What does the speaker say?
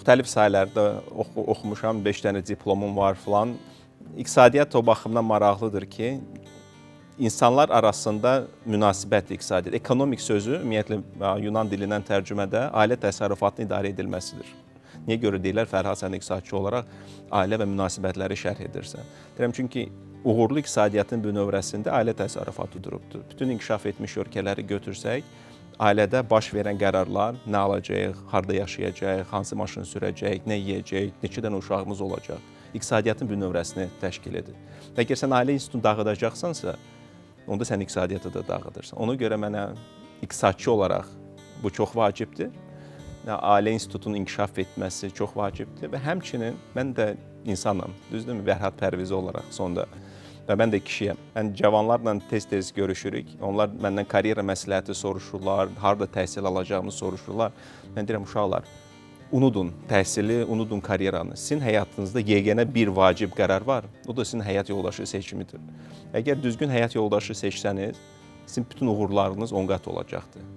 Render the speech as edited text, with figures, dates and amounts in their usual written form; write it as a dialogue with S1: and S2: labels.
S1: müxtəlif sahələrdə oxumuşam, 5 dənə diplomum var filan. İqtisadiyyat o baxımdan maraqlıdır ki, insanlar arasında münasibət iqtisadiyyat. Ekonomik sözü ümumiyyətlə Yunan dilindən tərcümədə ailə təsərrüfatının idarə edilməsidir. Niyə görə deyirlər, Fərhad, sən iqtisadçı olaraq ailə və münasibətləri şərh edirsən? Deyirəm, çünki uğurlu iqtisadiyyatın bünövrəsində ailə təsərrüfatı durubdur. Bütün inkişaf etmiş ölkələri götürsək, ailədə baş verən qərarlar, nə alacağıq, harda yaşayacağıq, hansı maşını sürəcəyik, nə yeyəcəyik, neçə dənə uşağımız olacaq, iqtisadiyyatın bünövrəsini təşkil edir. Əgər sən ailə institutunu dağıdacaqsansa, onda sən iqtisadiyyatı da dağıdırsan. Ona görə mənə iqtisadçı olaraq bu çox vacibdir. Ailə institutunun inkişaf etməsi çox vacibdir və həmçinin mən də insanam, düzdürmü, Fərhad Pərvizi olaraq sonda və mən də kişiyəm. Mən cavanlarla tez-tez görüşürük, onlar məndən karyera məsləhəti soruşurlar, harada təhsil alacağımı soruşurlar. Mən deyirəm, uşaqlar, unudun təhsili, unudun karyeranı. Sizin həyatınızda yeganə bir vacib qərar var, o da sizin həyat yoldaşı seçimidir. Əgər düzgün həyat yoldaşı seçsəniz, sizin bütün uğurlarınız 10 qat olacaqdır.